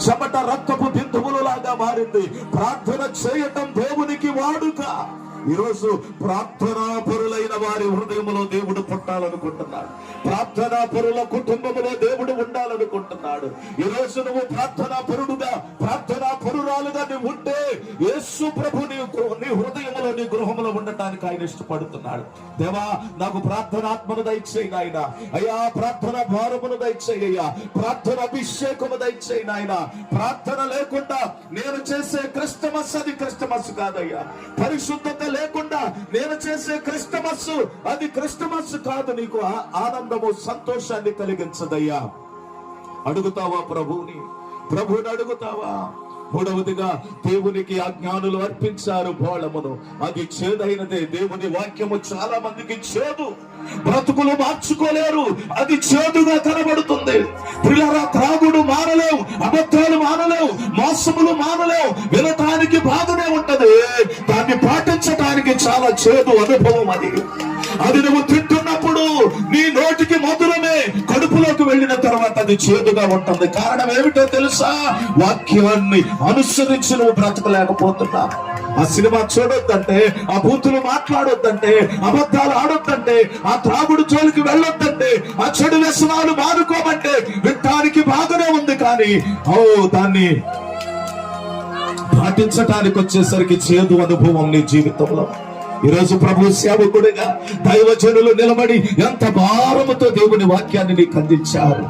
చెమట రక్తపు బిందువులు లాగా మారింది. ప్రార్థన చేయటం దేవునికి వాడుక. ఈరోజు ప్రార్థనా పరులైన వారి హృదయంలో దేవుడు పుట్టాలనుకుంటున్నాడు. ప్రార్థనా పరుల కుటుంబంలో దేవుడు ఉండాలనుకుంటున్నాడు. ఈరోజు నువ్వు ప్రార్థనా పరుడుగా, ప్రార్థనా పరురాలుగా నువ్వు ఉంటే యేసు ప్రభు నీ హృదయంలో, నీ గృహంలో ఉండటానికి ఆయన ఇష్టపడుతున్నాడు. దేవా, నాకు ప్రార్థనాత్మను దయచేయి నాయన. అయ్యా, ప్రార్థన భారమును దయచేయి అయ్యా. ప్రార్థన అభిషేకము దయచేయి నాయన. ప్రార్థన లేకుండా నేను చేసే క్రిస్టమస్ అది క్రిస్టమస్ కాదయ్యా. పరిశుద్ధత లేకుండా నేను చేసే క్రిస్టమస్ అది క్రిస్టమస్ కాదు. నీకు ఆనందము, సంతోషాన్ని కలిగించదయ్యా. అడుగుతావా ప్రభువుని అడుగుతావా? మూడవదిగా, దేవునికి అజ్ఞానులు అర్పించారు బోళమును, అది చేదైనదే. దేవుని వాక్యము చాలా మందికి చేదు, బ్రతుకులు మార్చుకోలేరు, అది చేదుగా కనబడుతుంది. పిల్లరా, త్రాగుడు మానలేవు, అబద్ధాలు మానలేవు, మోసములు మానలేవు. వినటానికి బాధనే ఉంటది, దాన్ని పాటించడానికి చాలా చేదు అనుభవం. అది నువ్వు తింటున్నప్పుడు నీ నోటికి మధురమే, కడుపులోకి వెళ్ళిన తర్వాత అది చేదుగా ఉంటుంది. కారణం ఏమిటో తెలుసా? వాక్యాన్ని అనుసరించి నువ్వు బ్రతకలేకపోతున్నా. ఆ సినిమా చూడొద్దంటే, ఆ బూతులు మాట్లాడొద్దంటే, అబద్ధాలు ఆడొద్దంటే, ఆ త్రాగుడు జోలికి వెళ్ళొద్దంటే, ఆ చెడు వ్యసనాలు మానుకోమంటే వినటానికి బాగానే ఉంది, కానీ దాన్ని పాటించటానికి వచ్చేసరికి చేదు అనుభవం నీ జీవితంలో. ఈరోజు ప్రభు సేవకుడిగా దైవజనులు నిలబడి ఎంత భారముతో దేవుని వాక్యాన్ని నీకు అందించారు.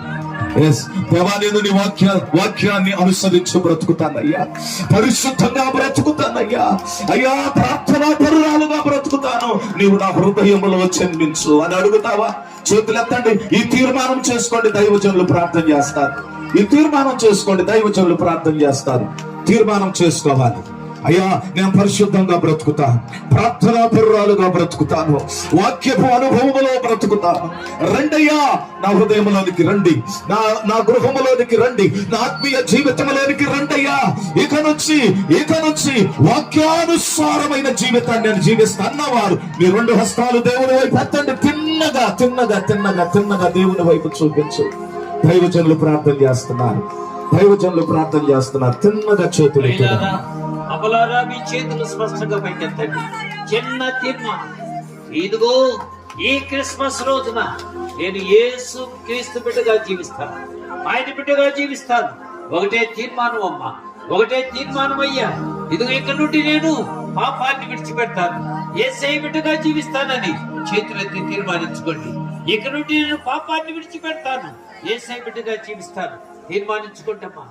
దేవా, నేను నీ వాక్యాన్ని అనుసరించి బ్రతుకుతానయ్యా, పరిశుద్ధంగా బ్రతుకుతానయ్యా. అయ్యా, ప్రార్థనా పరురాలుగా బ్రతుకుతాను, నీవు నా హృదయంలో జన్మించు అని అడుగుతావా? చేతులెత్తండి. ఈ తీర్మానం చేసుకోండి, దైవజనులు ప్రార్థన చేస్తారు. ఈ తీర్మానం చేసుకోండి, దైవజనులు ప్రార్థన చేస్తారు. తీర్మానం చేసుకోవాలి. అయ్యా, నేను పరిశుద్ధంగా బ్రతుకుతాను, ప్రార్థనా పరురాలుగా బ్రతుకుతాను, వాక్యపు అనుభవంలో బ్రతుకుతాను. రండయ్యా, నా హృదయంలోనికి రండి, నా గృహంలోనికి రండి, నా ఆత్మీయ జీవితంలోనికి రండయ్యా. ఇక నుంచి వాక్యానుసారమైన జీవితాన్ని నేను జీవిస్తాన్నవారు మీ రెండు హస్తాలు దేవుని వైపు ఎత్తండి. తిన్నగా దేవుని వైపు చూపించు. దైవజనులు ప్రార్థన చేస్తున్నారు. తిన్నగా చేతులు అమలారా, మీ చేతులు స్పష్టంగా పైకెత్తండి. చిన్న తీర్మానం. ఇదిగో, ఈ క్రిస్మస్ రోజున నేను యేసు క్రీస్తు బిడ్డగా జీవిస్తాను, ఆయన బిడ్డగా జీవిస్తాను. ఒకటే తీర్మానం అమ్మా, ఒకటే తీర్మానం అయ్యా. ఇదిగో, ఇక్కడ నుండి నేను పాపాన్ని విడిచిపెడతాను, యేసయ్య బిడ్డగా జీవిస్తానని చేతులెత్తి తీర్మానించుకోండి. ఇక్కడ నుండి నేను పాపాన్ని విడిచిపెడతాను, యేసయ్య బిడ్డగా జీవిస్తాను. తీర్మానించుకోండి అమ్మా.